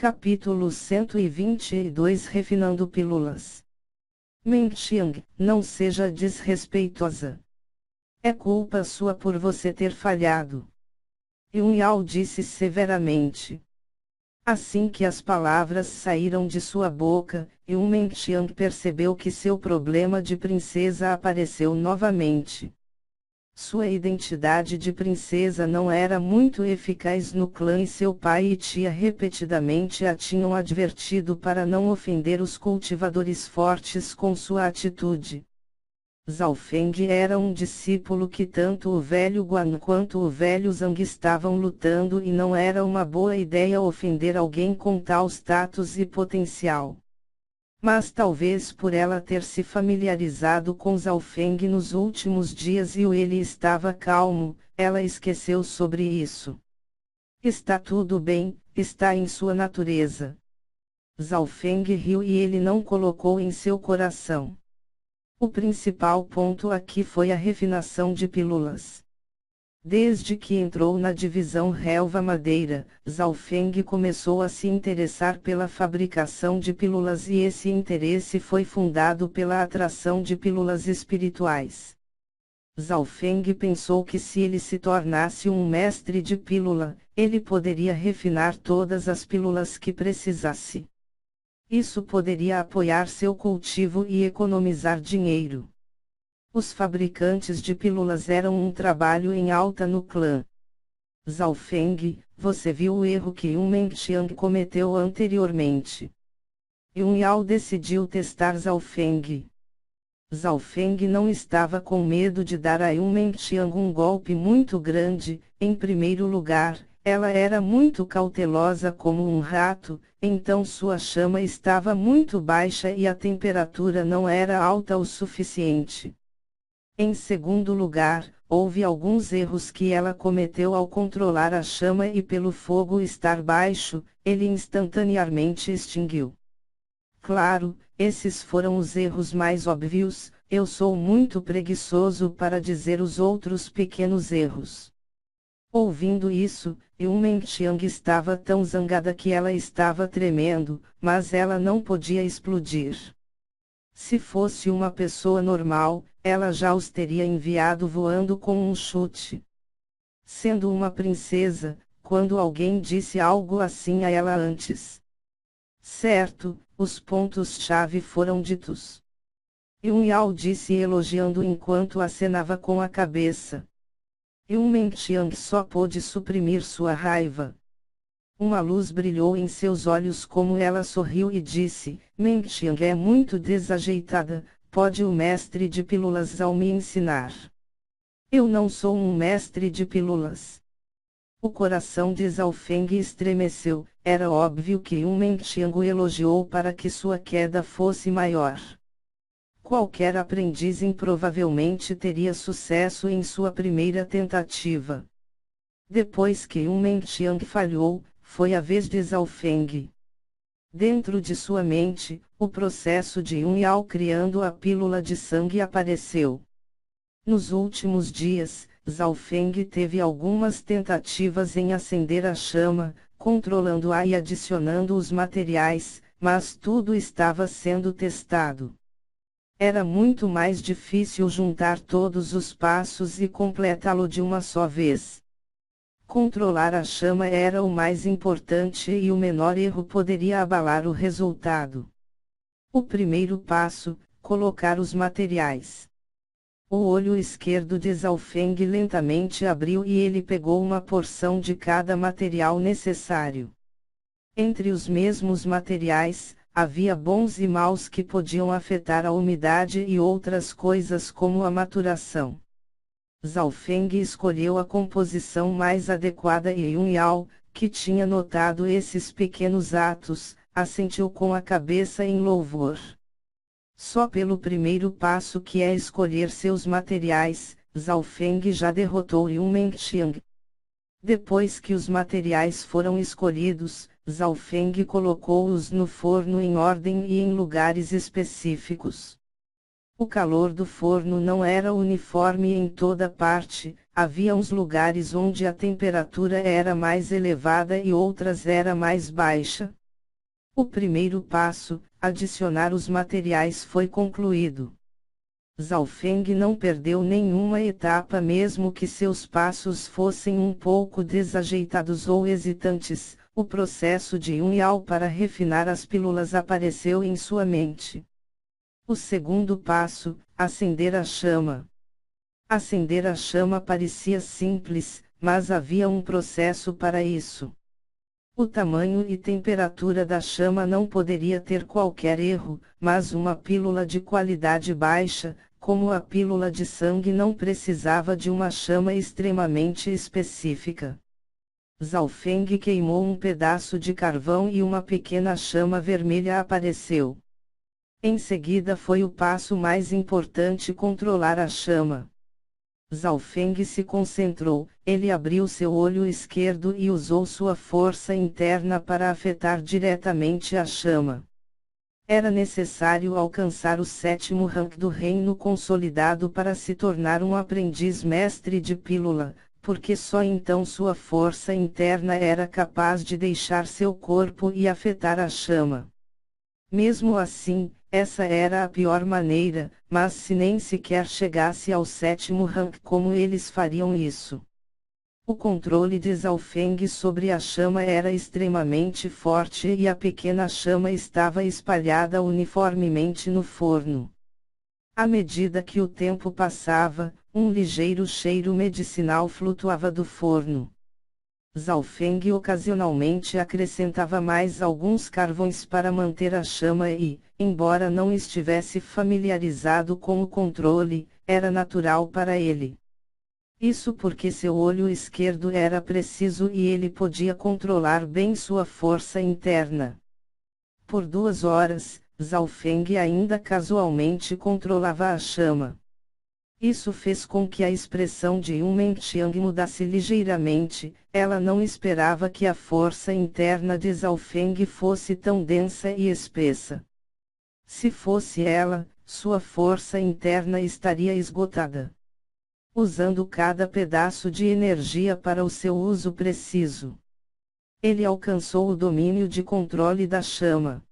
Capítulo 122 Refinando pílulas. Menxiang, não seja desrespeitosa. É culpa sua por você ter falhado. Yun-Yao disse severamente. Assim que as palavras saíram de sua boca, Yun Menxiang percebeu que seu problema de princesa apareceu novamente. Sua identidade de princesa não era muito eficaz no clã e seu pai e tia repetidamente a tinham advertido para não ofender os cultivadores fortes com sua atitude. Zhao Feng era um discípulo que tanto o velho Guan quanto o velho Zhang estavam lutando e não era uma boa ideia ofender alguém com tal status e potencial. Mas talvez por ela ter se familiarizado com Zhao Feng nos últimos dias e ele estava calmo, ela esqueceu sobre isso. Está tudo bem, está em sua natureza. Zhao Feng riu e ele não colocou em seu coração. O principal ponto aqui foi a refinação de pílulas. Desde que entrou na divisão Relva Madeira, Zhao Feng começou a se interessar pela fabricação de pílulas e esse interesse foi fundado pela atração de pílulas espirituais. Zhao Feng pensou que se ele se tornasse um mestre de pílula, ele poderia refinar todas as pílulas que precisasse. Isso poderia apoiar seu cultivo e economizar dinheiro. Os fabricantes de pílulas eram um trabalho em alta no clã. Zhao Feng, você viu o erro que Yun Menxiang cometeu anteriormente. Yun-Yao decidiu testar Zhao Feng. Zhao Feng não estava com medo de dar a Yun Menxiang um golpe muito grande. Em primeiro lugar, ela era muito cautelosa como um rato, então sua chama estava muito baixa e a temperatura não era alta o suficiente. Em segundo lugar, houve alguns erros que ela cometeu ao controlar a chama e pelo fogo estar baixo, ele instantaneamente extinguiu. Claro, esses foram os erros mais óbvios, eu sou muito preguiçoso para dizer os outros pequenos erros. Ouvindo isso, Yun Menxiang estava tão zangada que ela estava tremendo, mas ela não podia explodir. Se fosse uma pessoa normal, ela já os teria enviado voando com um chute. Sendo uma princesa, quando alguém disse algo assim a ela antes. Certo, os pontos-chave foram ditos. Yun-Yao disse elogiando enquanto acenava com a cabeça. Yun Menxiang só pôde suprimir sua raiva. Uma luz brilhou em seus olhos como ela sorriu e disse, Menxiang é muito desajeitada, pode o mestre de pílulas Zhao me ensinar? Eu não sou um mestre de pílulas. O coração de Zhao Feng estremeceu, era óbvio que Yun Menxiang o elogiou para que sua queda fosse maior. Qualquer aprendiz provavelmente teria sucesso em sua primeira tentativa. Depois que Yun Menxiang falhou, foi a vez de Zhao Feng. Dentro de sua mente, o processo de Yun-Yao criando a pílula de sangue apareceu. Nos últimos dias, Zhao Feng teve algumas tentativas em acender a chama, controlando-a e adicionando os materiais, mas tudo estava sendo testado. Era muito mais difícil juntar todos os passos e completá-lo de uma só vez. Controlar a chama era o mais importante e o menor erro poderia abalar o resultado. O primeiro passo, colocar os materiais. O olho esquerdo de Zhao Feng lentamente abriu e ele pegou uma porção de cada material necessário. Entre os mesmos materiais, havia bons e maus que podiam afetar a umidade e outras coisas como a maturação. Zhao Feng escolheu a composição mais adequada e Yun-Yao, que tinha notado esses pequenos atos, assentiu com a cabeça em louvor. Só pelo primeiro passo que é escolher seus materiais, Zhao Feng já derrotou Yun Menxiang. Depois que os materiais foram escolhidos, Zhao Feng colocou-os no forno em ordem e em lugares específicos. O calor do forno não era uniforme em toda parte, havia uns lugares onde a temperatura era mais elevada e outras era mais baixa. O primeiro passo, adicionar os materiais, foi concluído. Zhao Feng não perdeu nenhuma etapa, mesmo que seus passos fossem um pouco desajeitados ou hesitantes. O processo de Yun Yao para refinar as pílulas apareceu em sua mente. O segundo passo, acender a chama. Acender a chama parecia simples, mas havia um processo para isso. O tamanho e temperatura da chama não poderia ter qualquer erro, mas uma pílula de qualidade baixa, como a pílula de sangue, não precisava de uma chama extremamente específica. Zhao Feng queimou um pedaço de carvão e uma pequena chama vermelha apareceu. Em seguida foi o passo mais importante: controlar a chama. Zhao Feng se concentrou, ele abriu seu olho esquerdo e usou sua força interna para afetar diretamente a chama. Era necessário alcançar o 7º rank do reino consolidado para se tornar um aprendiz mestre de pílula, porque só então sua força interna era capaz de deixar seu corpo e afetar a chama. Mesmo assim, essa era a pior maneira, mas se nem sequer chegasse ao 7º rank, como eles fariam isso? O controle de Zhao Feng sobre a chama era extremamente forte e a pequena chama estava espalhada uniformemente no forno. À medida que o tempo passava, um ligeiro cheiro medicinal flutuava do forno. Zhao Feng ocasionalmente acrescentava mais alguns carvões para manter a chama e, embora não estivesse familiarizado com o controle, era natural para ele. Isso porque seu olho esquerdo era preciso e ele podia controlar bem sua força interna. Por 2 horas, Zhao Feng ainda casualmente controlava a chama. Isso fez com que a expressão de Yun Menxiang mudasse ligeiramente. Ela não esperava que a força interna de Zhao Feng fosse tão densa e espessa. Se fosse ela, sua força interna estaria esgotada. Usando cada pedaço de energia para o seu uso preciso. Ele alcançou o domínio de controle da chama.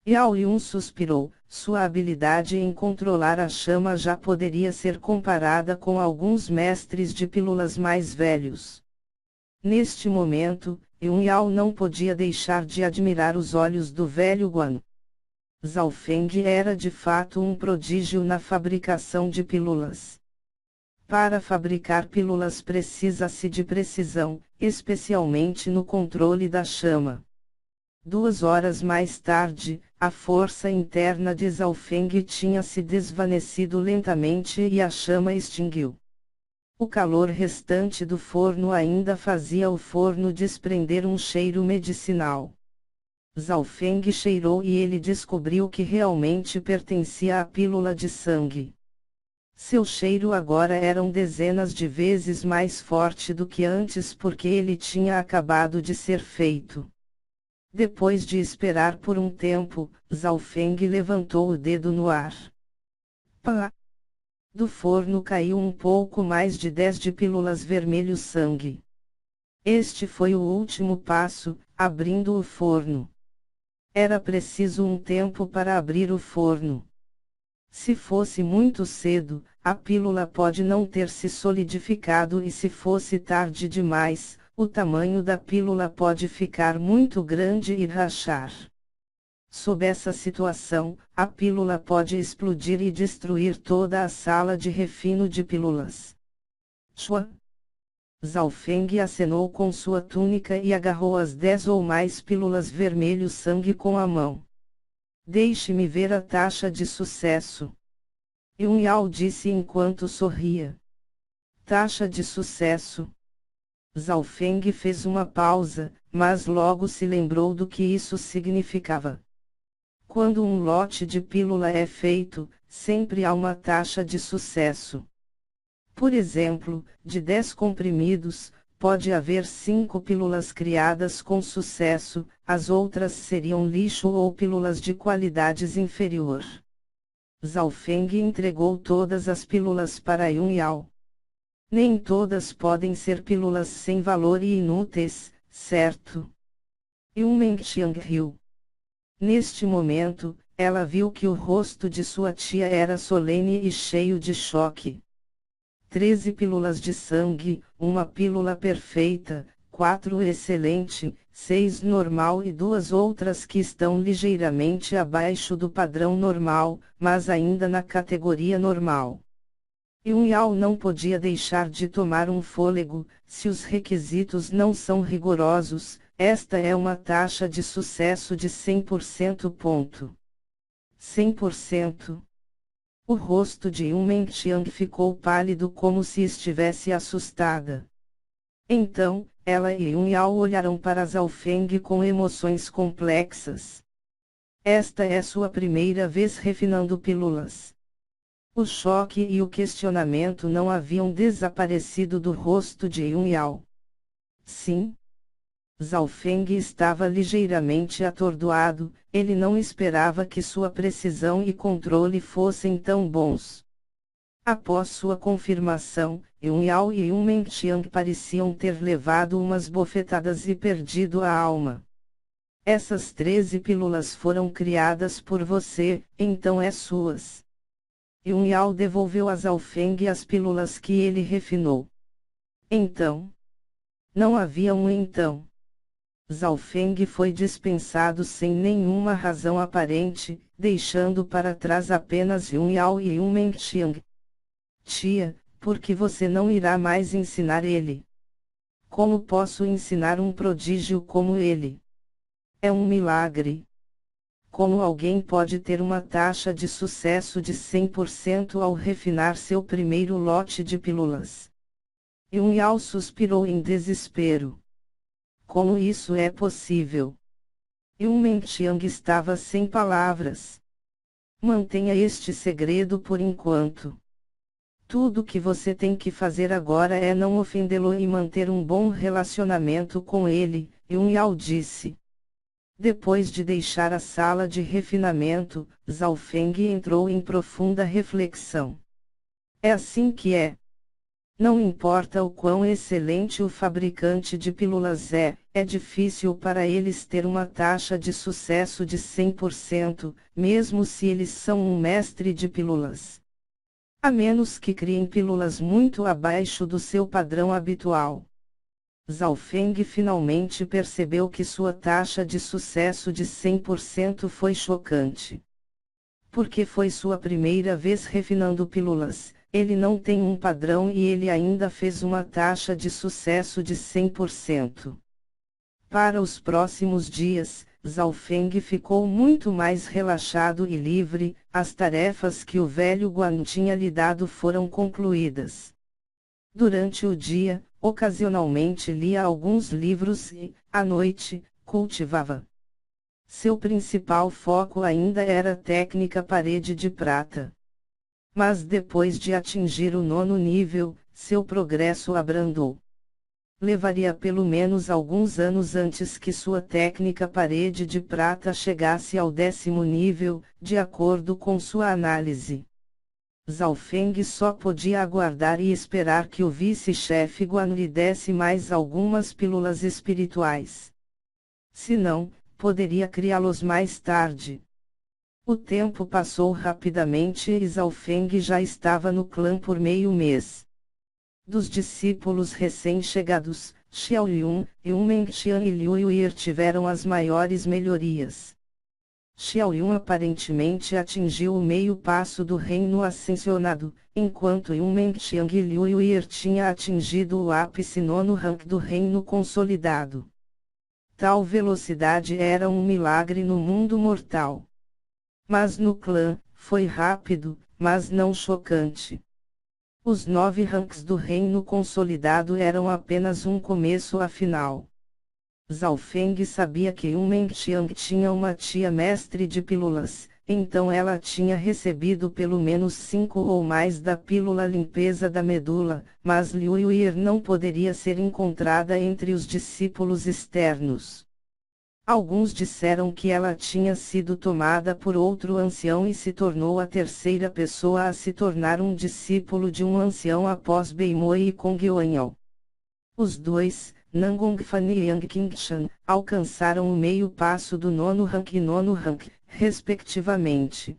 Yao Yun suspirou, sua habilidade em controlar a chama já poderia ser comparada com alguns mestres de pílulas mais velhos. Neste momento, Yun Yao não podia deixar de admirar os olhos do velho Guan. Zhao Feng era de fato um prodígio na fabricação de pílulas. Para fabricar pílulas precisa-se de precisão, especialmente no controle da chama. 2 horas mais tarde, a força interna de Zhao Feng tinha se desvanecido lentamente e a chama extinguiu. O calor restante do forno ainda fazia o forno desprender um cheiro medicinal. Zhao Feng cheirou e ele descobriu que realmente pertencia à pílula de sangue. Seu cheiro agora era dezenas de vezes mais forte do que antes, porque ele tinha acabado de ser feito. Depois de esperar por um tempo, Zhao Feng levantou o dedo no ar. Pá! Do forno caiu um pouco mais de 10 de pílulas vermelho sangue. Este foi o último passo, abrindo o forno. Era preciso um tempo para abrir o forno. Se fosse muito cedo, a pílula pode não ter se solidificado, e se fosse tarde demais, o tamanho da pílula pode ficar muito grande e rachar. Sob essa situação, a pílula pode explodir e destruir toda a sala de refino de pílulas. Chua! Zhao Feng acenou com sua túnica e agarrou as 10 ou mais pílulas vermelho sangue com a mão. Deixe-me ver a taxa de sucesso. Yun Yao disse enquanto sorria. Taxa de sucesso. Zhao Feng fez uma pausa, mas logo se lembrou do que isso significava. Quando um lote de pílula é feito, sempre há uma taxa de sucesso. Por exemplo, de 10 comprimidos, pode haver 5 pílulas criadas com sucesso, as outras seriam lixo ou pílulas de qualidades inferior. Zhao Feng entregou todas as pílulas para Yun Yao. Nem todas podem ser pílulas sem valor e inúteis, certo? Yun Menxiang riu. Neste momento, ela viu que o rosto de sua tia era solene e cheio de choque. 13 pílulas de sangue, uma pílula perfeita, 4 excelente, 6 normal e 2 outras que estão ligeiramente abaixo do padrão normal, mas ainda na categoria normal. Yao não podia deixar de tomar um fôlego. Se os requisitos não são rigorosos, esta é uma taxa de sucesso de 100%. 100%. O rosto de Menqiang ficou pálido como se estivesse assustada. Então, ela e Yao olharam para Zhao Feng com emoções complexas. Esta é sua primeira vez refinando pílulas. O choque e o questionamento não haviam desaparecido do rosto de Yao. Sim. Zhao Feng estava ligeiramente atordoado, ele não esperava que sua precisão e controle fossem tão bons. Após sua confirmação, Yao e Menqiang pareciam ter levado umas bofetadas e perdido a alma. Essas 13 pílulas foram criadas por você, então é suas. Yao devolveu a Zhao Feng as pílulas que ele refinou. Então? Não havia um então. Zhao Feng foi dispensado sem nenhuma razão aparente, deixando para trás apenas Yao e Menqiang. Tia, por que você não irá mais ensinar ele? Como posso ensinar um prodígio como ele? É um milagre. Como alguém pode ter uma taxa de sucesso de 100% ao refinar seu primeiro lote de pílulas? Yao suspirou em desespero. Como isso é possível? Menqiang estava sem palavras. Mantenha este segredo por enquanto. Tudo que você tem que fazer agora é não ofendê-lo e manter um bom relacionamento com ele, Yao disse. Depois de deixar a sala de refinamento, Zhao Feng entrou em profunda reflexão. É assim que é. Não importa o quão excelente o fabricante de pílulas é difícil para eles ter uma taxa de sucesso de 100%, mesmo se eles são um mestre de pílulas. A menos que criem pílulas muito abaixo do seu padrão habitual. Zhao Feng finalmente percebeu que sua taxa de sucesso de 100% foi chocante. Porque foi sua primeira vez refinando pílulas, ele não tem um padrão e ele ainda fez uma taxa de sucesso de 100%. Para os próximos dias, Zhao Feng ficou muito mais relaxado e livre, as tarefas que o velho Guan tinha lhe dado foram concluídas. Durante o dia, ocasionalmente lia alguns livros e, à noite, cultivava. Seu principal foco ainda era a técnica parede de prata. Mas depois de atingir o 9º nível, seu progresso abrandou. Levaria pelo menos alguns anos antes que sua técnica parede de prata chegasse ao 10º nível, de acordo com sua análise. Zhao Feng só podia aguardar e esperar que o vice-chefe Guan lhe desse mais algumas pílulas espirituais. Se não, poderia criá-los mais tarde. O tempo passou rapidamente e Zhao Feng já estava no clã por meio mês. Dos discípulos recém-chegados, Xiao Yun, Menqiang e Liu Yuer tiveram as maiores melhorias. Xiao Yun aparentemente atingiu o meio passo do reino ascensionado, enquanto Menqiang e Liu Yuer tinha atingido o ápice 9º rank do reino consolidado. Tal velocidade era um milagre no mundo mortal. Mas no clã, foi rápido, mas não chocante. Os 9 ranks do reino consolidado eram apenas um começo afinal. Zhao Feng sabia que Menqiang tinha uma tia mestre de pílulas, então ela tinha recebido pelo menos 5 ou mais da pílula limpeza da medula, mas Liu Yuer não poderia ser encontrada entre os discípulos externos. Alguns disseram que ela tinha sido tomada por outro ancião e se tornou a terceira pessoa a se tornar um discípulo de um ancião após Beimoi e Kong Yuanyao. Os dois, Nangongfan e Yang Qingshan, alcançaram o meio passo do nono rank e nono rank, respectivamente.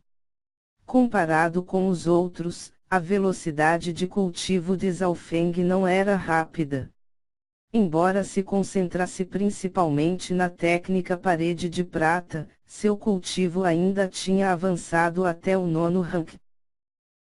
Comparado com os outros, a velocidade de cultivo de Zhaofeng não era rápida. Embora se concentrasse principalmente na técnica parede de prata, seu cultivo ainda tinha avançado até o nono rank,